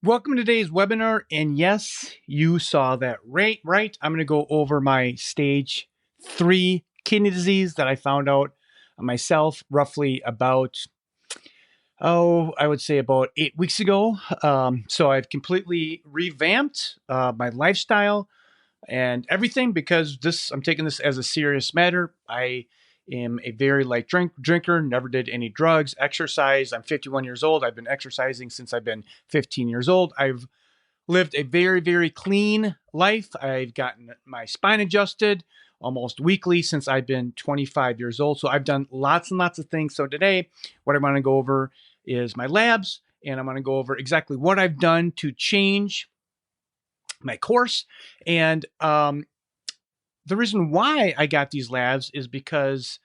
Welcome to today's webinar, and yes, you saw that right. I'm going to go over my stage 3 kidney disease that I found out myself roughly about, I would say about 8 weeks ago. So I've completely revamped my lifestyle and everything because I'm taking this as a serious matter. I am a very light drinker, never did any drugs, exercise. I'm 51 years old. I've been exercising since I've been 15 years old. I've lived a very, very clean life. I've gotten my spine adjusted almost weekly since I've been 25 years old. So I've done lots and lots of things. So today, what I want to go over is my labs, and I'm going to go over exactly what I've done to change my course. And the reason why I got these labs is because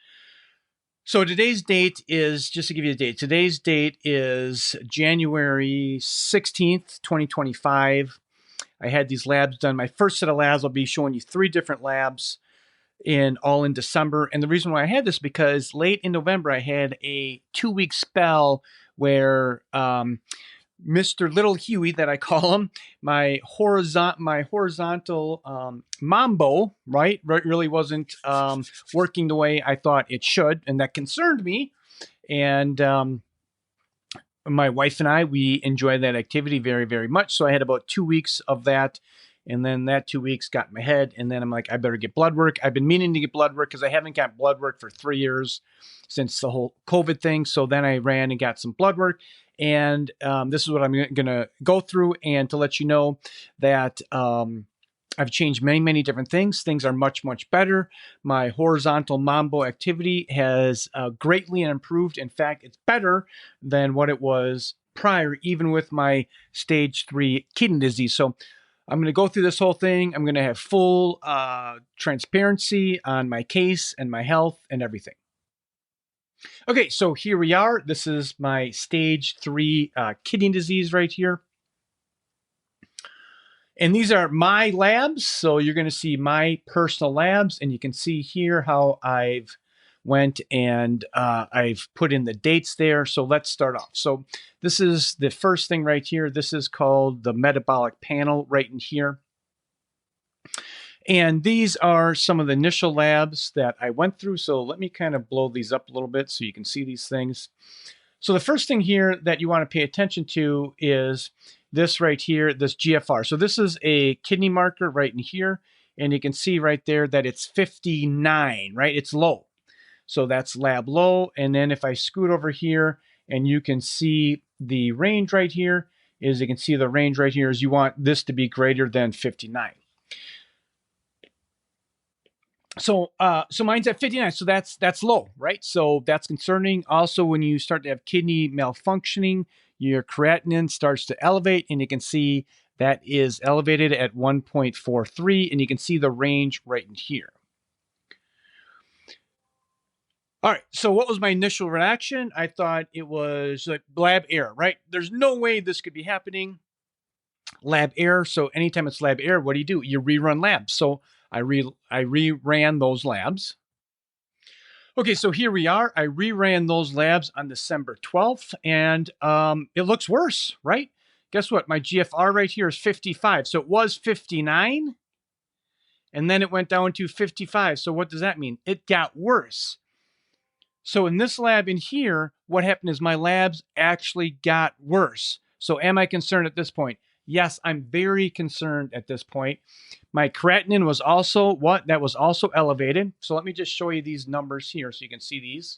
today's date is, just to give you a date, today's date is January 16th, 2025. I had these labs done. My first set of labs, I'll be showing you 3 different labs all in December. And the reason why I had this because late in November, I had a 2-week spell where Mr. Little Huey, that I call him, my horizontal mambo, right, really wasn't working the way I thought it should, and that concerned me. And my wife and I, we enjoy that activity very, very much. So I had about 2 weeks of that. And then that 2 weeks got in my head. And then I'm like, I better get blood work. I've been meaning to get blood work because I haven't got blood work for 3 years since the whole COVID thing. So then I ran and got some blood work. And this is what I'm going to go through, and to let you know that I've changed many, many different things. Things are much, much better. My horizontal mambo activity has greatly improved. In fact, it's better than what it was prior, even with my stage 3 kidney disease. So I'm going to go through this whole thing. I'm going to have full transparency on my case and my health and everything. Okay, so here we are. This is my stage 3 kidney disease right here. And these are my labs. So you're going to see my personal labs, and you can see here how I've went and I've put in the dates there. So let's start off. So this is the first thing right here. This is called the metabolic panel right in here. And these are some of the initial labs that I went through. So let me kind of blow these up a little bit so you can see these things. So the first thing here that you want to pay attention to is this right here, this GFR. So this is a kidney marker right in here. And you can see right there that it's 59, right? It's low. So that's lab low. And then if I scoot over here and you can see the range right here, is you can see the range right here is you want this to be greater than 59. So mine's at 59, so that's low, right? So that's concerning. Also, when you start to have kidney malfunctioning, your creatinine starts to elevate, and you can see that is elevated at 1.43, and you can see the range right in here. All right, so what was my initial reaction? I thought it was like lab error, right? There's no way this could be happening. Lab error. So anytime it's lab error, what do? You rerun labs. So I reran those labs. Okay, so here we are. I reran those labs on December 12th, and it looks worse, right? Guess what? My GFR right here is 55. So it was 59, and then it went down to 55. So what does that mean? It got worse. So in this lab in here, what happened is my labs actually got worse. So am I concerned at this point? Yes, I'm very concerned at this point. My creatinine was also what? That was also elevated. So let me just show you these numbers here so you can see these.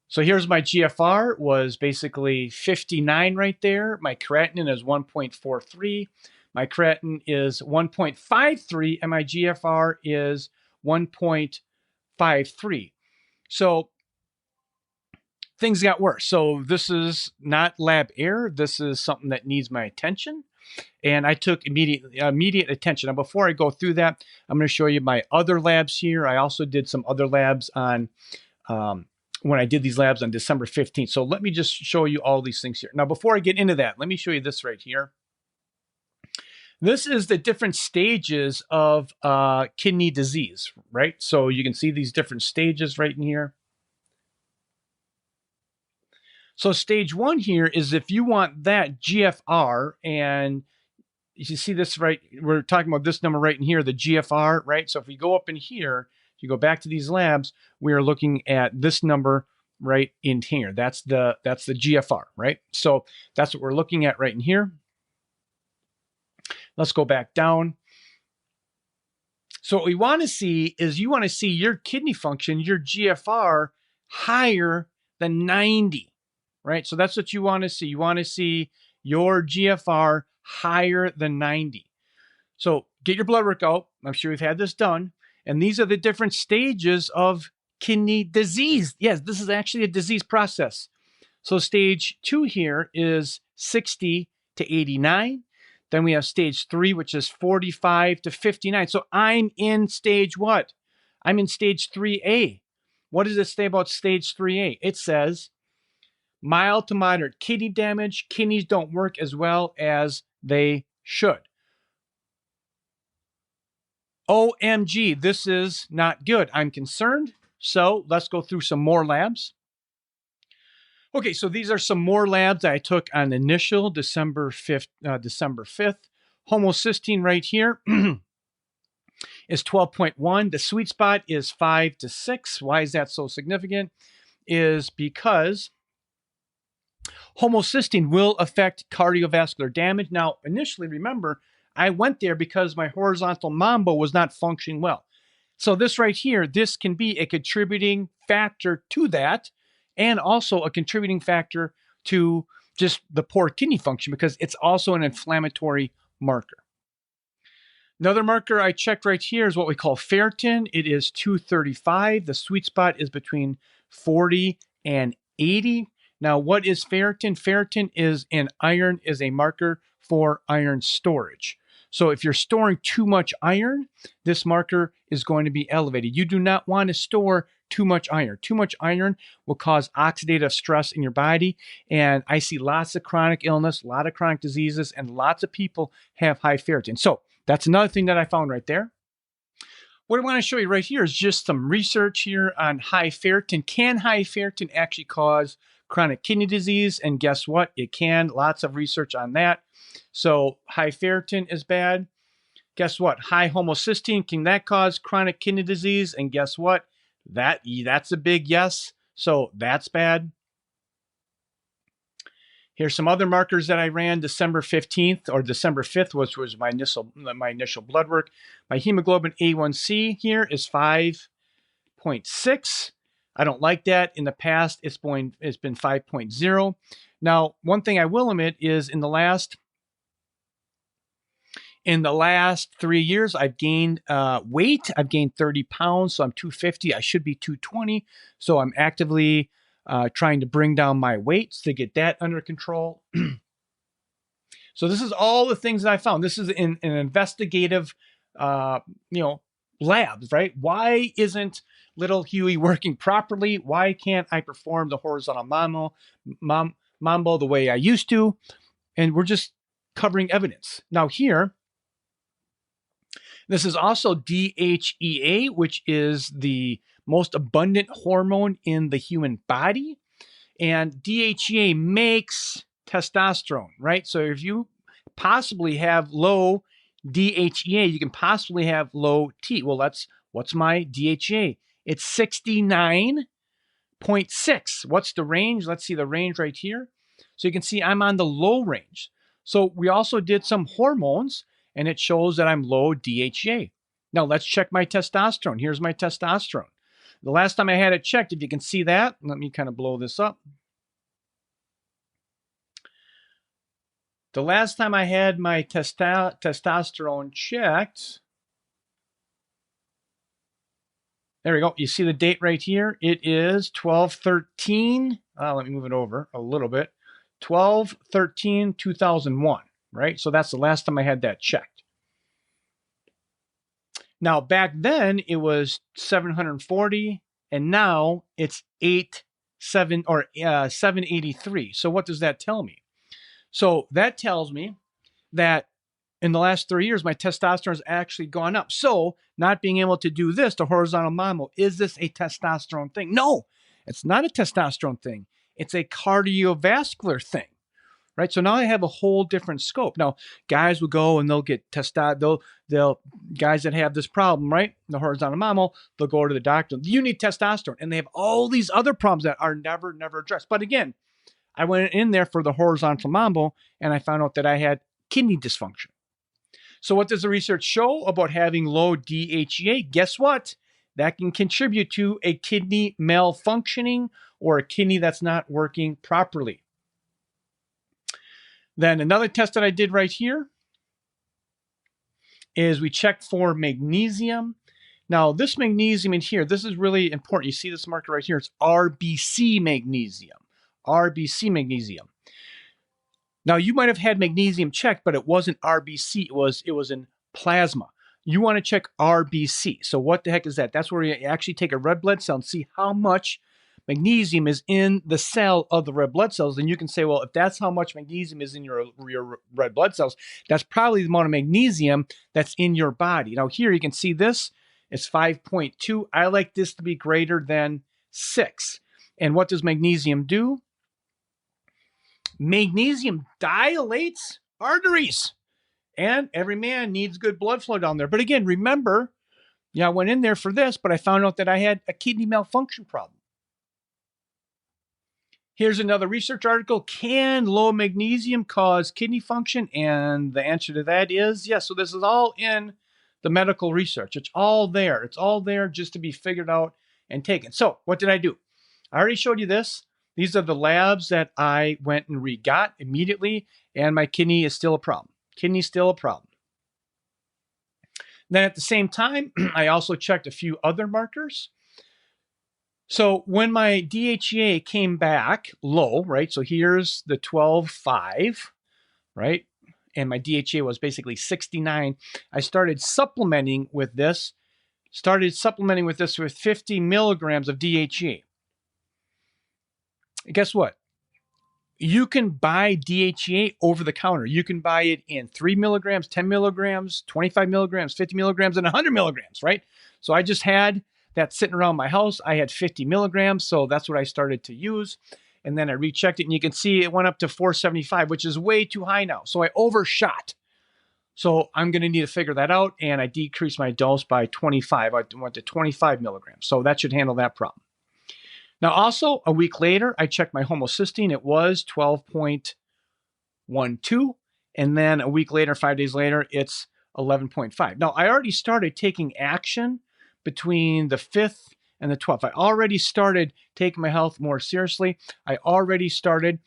So here's my GFR was basically 59 right there. My creatinine is 1.43. My creatinine is 1.53, and my GFR is 1.53. So things got worse. So this is not lab error. This is something that needs my attention. And I took immediate attention. Now, before I go through that, I'm going to show you my other labs here. I also did some other labs on when I did these labs on December 15th. So let me just show you all these things here. Now, before I get into that, let me show you this right here. This is the different stages of kidney disease, right? So you can see these different stages right in here. So stage 1 here is if you want that GFR, and you see this right, we're talking about this number right in here, the GFR, right? So if we go up in here, if you go back to these labs, we are looking at this number right in here. That's the GFR, right? So that's what we're looking at right in here. Let's go back down. So what we want to see is you want to see your kidney function, your GFR, higher than 90, right? So that's what you want to see. You want to see your GFR higher than 90. So get your blood work out. I'm sure you've had this done. And these are the different stages of kidney disease. Yes, this is actually a disease process. So stage 2 here is 60 to 89. Then we have stage 3, which is 45 to 59. So I'm in stage what? I'm in stage 3A. What does it say about stage 3A? It says mild to moderate kidney damage. Kidneys don't work as well as they should. OMG, this is not good. I'm concerned. So let's go through some more labs. Okay, so these are some more labs I took on initial December 5th. Homocysteine right here is 12.1. The sweet spot is 5 to 6. Why is that so significant? Is because homocysteine will affect cardiovascular damage. Now, initially, remember, I went there because my horizontal mambo was not functioning well. So this right here, this can be a contributing factor to that, and also a contributing factor to just the poor kidney function because it's also an inflammatory marker. Another marker I checked right here is what we call ferritin. It is 235. The sweet spot is between 40 and 80. Now, what is ferritin? Ferritin is a marker for iron storage. So if you're storing too much iron, this marker is going to be elevated. You do not want to store too much iron. Too much iron will cause oxidative stress in your body. And I see lots of chronic illness, a lot of chronic diseases, and lots of people have high ferritin. So that's another thing that I found right there. What I want to show you right here is just some research here on high ferritin. Can high ferritin actually cause chronic kidney disease? And guess what? It can. Lots of research on that. So high ferritin is bad. Guess what? High homocysteine, can that cause chronic kidney disease? And guess what? That's a big yes. So that's bad. Here's some other markers that I ran December 15th or December 5th, which was my initial blood work. My hemoglobin A1C here is 5.6. I don't like that. In the past, it's been 5.0. Now, one thing I will admit is in the last 3 years, I've gained weight. I've gained 30 pounds, so I'm 250. I should be 220. So I'm actively trying to bring down my weights to get that under control. So this is all the things that I found. This is in an investigative, labs, right? Why isn't little Huey working properly? Why can't I perform the horizontal mambo the way I used to? And we're just covering evidence. Now here, this is also DHEA, which is the most abundant hormone in the human body. And DHEA makes testosterone, right? So if you possibly have low DHEA, you can possibly have low T. Well, what's my DHEA? It's 69.6. What's the range? Let's see the range right here. So you can see I'm on the low range. So we also did some hormones, and it shows that I'm low DHEA. Now let's check my testosterone. Here's my testosterone. The last time I had it checked, if you can see that, let me kind of blow this up. The last time I had my testosterone checked, there we go. You see the date right here? It is 12/13. Let me move it over a little bit. 12/13/2001, right? So that's the last time I had that checked. Now, back then it was 740, and now it's 783. So what does that tell me? So that tells me that in the last 3 years, my testosterone has actually gone up. So not being able to do this, the horizontal mammo, is this a testosterone thing? No, it's not a testosterone thing. It's a cardiovascular thing, right? So now I have a whole different scope. Now, guys will go and they'll get testosterone. They'll guys that have this problem, right? The horizontal mammal, they'll go to the doctor. You need testosterone, and they have all these other problems that are never addressed. But again, I went in there for the horizontal mammal, and I found out that I had kidney dysfunction. So what does the research show about having low DHEA? Guess what? That can contribute to a kidney malfunctioning or a kidney that's not working properly. Then another test that I did right here is we checked for magnesium. Now this magnesium in here, this is really important. You see this marker right here. It's RBC magnesium. RBC magnesium. Now you might have had magnesium checked, but it wasn't RBC. It was in plasma. You want to check RBC. So what the heck is that? That's where you actually take a red blood cell and see how much magnesium is in the cell of the red blood cells. Then you can say, well, if that's how much magnesium is in your red blood cells, that's probably the amount of magnesium that's in your body. Now here you can see this. It's 5.2. I like this to be greater than 6. And what does magnesium do? Magnesium dilates arteries. And every man needs good blood flow down there. But again, remember, I went in there for this, but I found out that I had a kidney malfunction problem. Here's another research article. Can low magnesium cause kidney function? And the answer to that is yes. So this is all in the medical research. It's all there. It's all there just to be figured out and taken. So what did I do? I already showed you this. These are the labs that I went and re-got immediately, and my kidney is still a problem. Kidney's still a problem. Then at the same time, I also checked a few other markers. So when my DHEA came back low, right? So here's the 12.5, right? And my DHEA was basically 69. I started supplementing with this. With 50 milligrams of DHEA. Guess what? You can buy DHEA over the counter. You can buy it in 3 milligrams, 10 milligrams, 25 milligrams, 50 milligrams, and 100 milligrams, right? So I just had that sitting around my house. I had 50 milligrams, so that's what I started to use. And then I rechecked it, and you can see it went up to 475, which is way too high now. So I overshot. So I'm going to need to figure that out, and I decreased my dose by 25. I went to 25 milligrams, so that should handle that problem. Now, also, a week later, I checked my homocysteine. It was 12.12. And then a week later, 5 days later, it's 11.5. Now, I already started taking action between the 5th and the 12th. I already started taking my health more seriously. I already started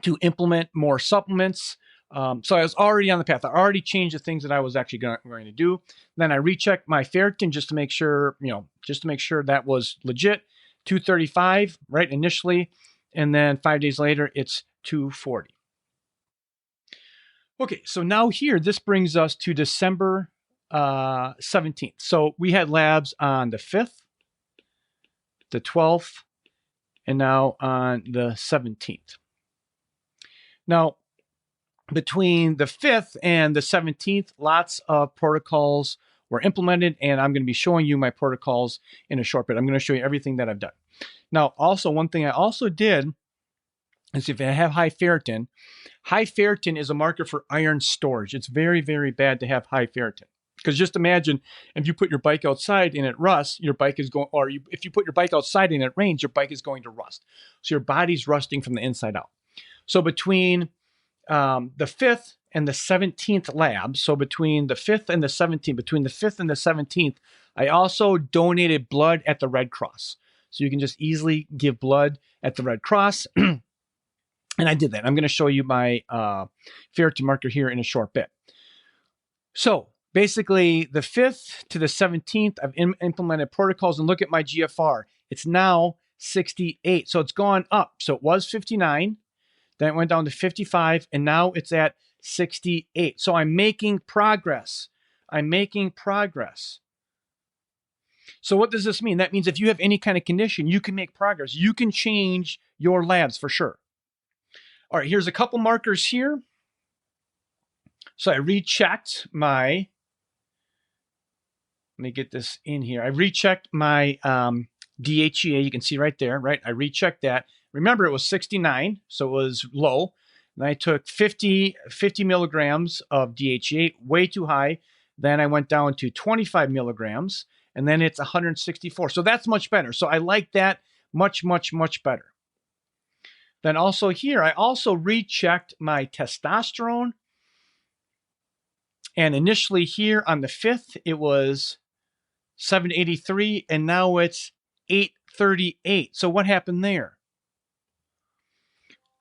to implement more supplements. So I was already on the path. I already changed the things that I was actually going to do. Then I rechecked my ferritin just to make sure, that was legit. 235, right, initially, and then 5 days later, it's 240. Okay, so now here, this brings us to December 17th. So we had labs on the 5th, the 12th, and now on the 17th. Now, between the 5th and the 17th, lots of protocols were implemented, and I'm going to be showing you my protocols in a short bit. I'm going to show you everything that I've done. Now, also, one thing I also did is if I have high ferritin is a marker for iron storage. It's very, very bad to have high ferritin. Because just imagine if you put your bike outside and it rusts, your bike is going, if you put your bike outside and it rains, your bike is going to rust. So your body's rusting from the inside out. So between the 5th and the 17th lab, so between the 5th and the 17th, I also donated blood at the Red Cross. So you can just easily give blood at the Red Cross. And I did that. I'm going to show you my ferritin marker here in a short bit. So basically, the 5th to the 17th, I've implemented protocols, and look at my GFR. It's now 68. So it's gone up. So it was 59. Then it went down to 55, and now it's at 68. So I'm making progress. So what does this mean? That means if you have any kind of condition, you can make progress. You can change your labs for sure. All right, here's a couple markers here. So I rechecked let me get this in here. I rechecked my DHEA, you can see right there, right? I rechecked that. Remember, it was 69, so it was low. And I took 50 milligrams of DHEA, way too high. Then I went down to 25 milligrams, and then it's 164. So that's much better. So I like that much, much, much better. Then also here, I also rechecked my testosterone. And initially here on the 5th, it was 783, and now it's 838. So what happened there?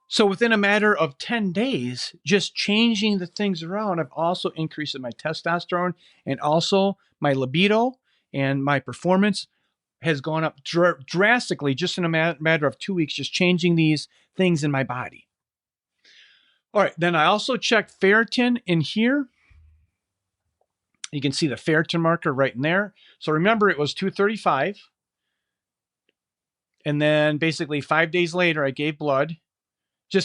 So within a matter of 10 days, just changing the things around, I've also increased my testosterone, and also my libido and my performance has gone up drastically just in a matter of 2 weeks, just changing these things in my body. All right, then I also checked ferritin in here. You can see the ferritin marker right in there. So remember, it was 235. And then basically 5 days later, I gave blood.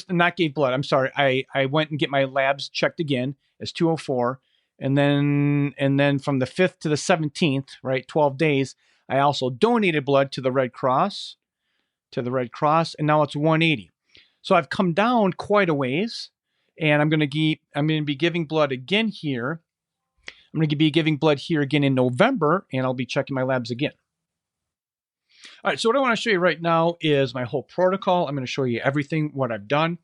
I'm sorry. I went and get my labs checked again as 204. And then from the 5th to the 17th, right, 12 days, I also donated blood to the Red Cross, and now it's 180. So I've come down quite a ways, and I'm going to be giving blood again here. I'm going to be giving blood here again in November, and I'll be checking my labs again. All right, so what I want to show you right now is my whole protocol. I'm going to show you everything, what I've done.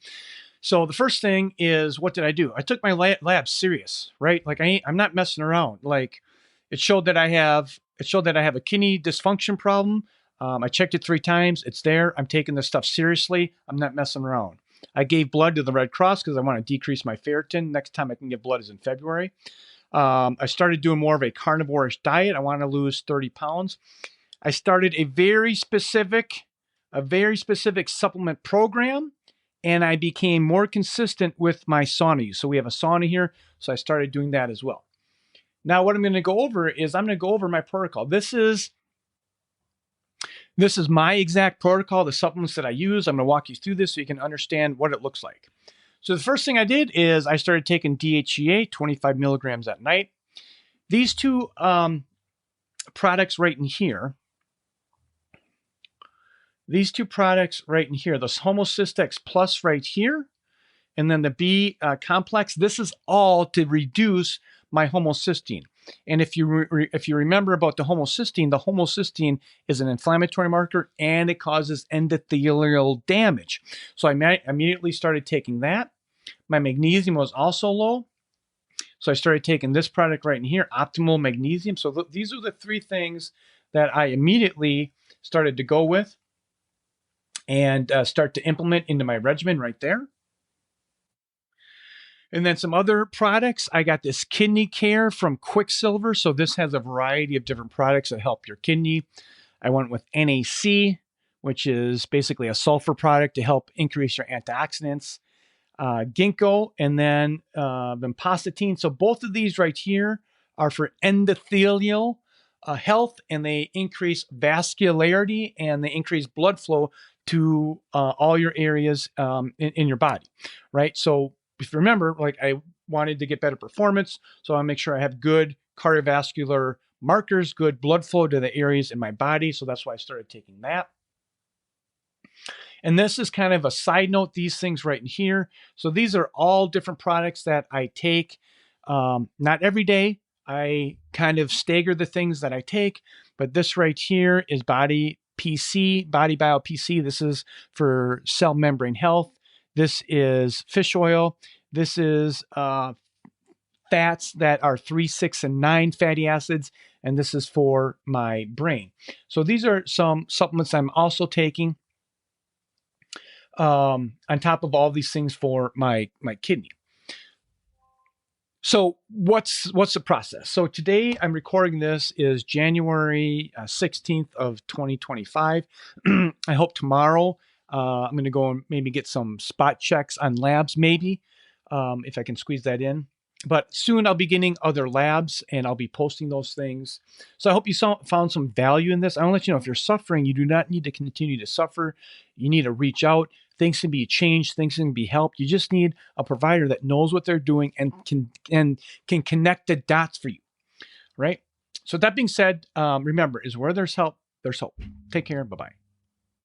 So the first thing is, what did I do? I took my lab serious, right? Like I'm not messing around. Like it showed that I have a kidney dysfunction problem. I checked it 3 times. It's there. I'm taking this stuff seriously. I'm not messing around. I gave blood to the Red Cross because I want to decrease my ferritin. Next time I can give blood is in February. I started doing more of a carnivore-ish diet. I want to lose 30 pounds. I started a very specific supplement program, and I became more consistent with my sauna use. So we have a sauna here, so I started doing that as well. Now, what I'm going to go over is my protocol. This is my exact protocol, the supplements that I use. I'm going to walk you through this so you can understand what it looks like. So the first thing I did is I started taking DHEA, 25 milligrams at night. These two products right in here, this homocysteine plus right here, and then the B complex, this is all to reduce my homocysteine. And if you remember about the homocysteine is an inflammatory marker, and it causes endothelial damage. So I immediately started taking that. My magnesium was also low, so I started taking this product right in here, optimal magnesium. So these are the 3 things that I immediately started to go with and start to implement into my regimen right there. And then some other products. I got this kidney care from Quicksilver. So this has a variety of different products that help your kidney. I went with NAC, which is basically a sulfur product to help increase your antioxidants. Ginkgo, and then vinpocetine. So both of these right here are for endothelial health, and they increase vascularity, and they increase blood flow to all your areas in your body, right? So if you remember, like I wanted to get better performance, so I make sure I have good cardiovascular markers, good blood flow to the areas in my body. So that's why I started taking that. And this is kind of a side note, these things right in here. So these are all different products that I take. Not every day. I kind of stagger the things that I take, but this right here is Body Bio PC. This is for cell membrane health. This is fish oil. This is fats that are 3, 6, and 9 fatty acids. And this is for my brain. So these are some supplements I'm also taking on top of all these things for my kidney. So what's the process? So today I'm recording this is January 16th of 2025. I hope tomorrow I'm going to go and maybe get some spot checks on labs, maybe if I can squeeze that in. But soon I'll be getting other labs, and I'll be posting those things. So I hope you found some value in this. I want to let you know, if you're suffering, you do not need to continue to suffer. You need to reach out. Things can be changed. Things can be helped. You just need a provider that knows what they're doing and can connect the dots for you, right? So that being said, remember, is where there's help, there's hope. Take care. Bye-bye.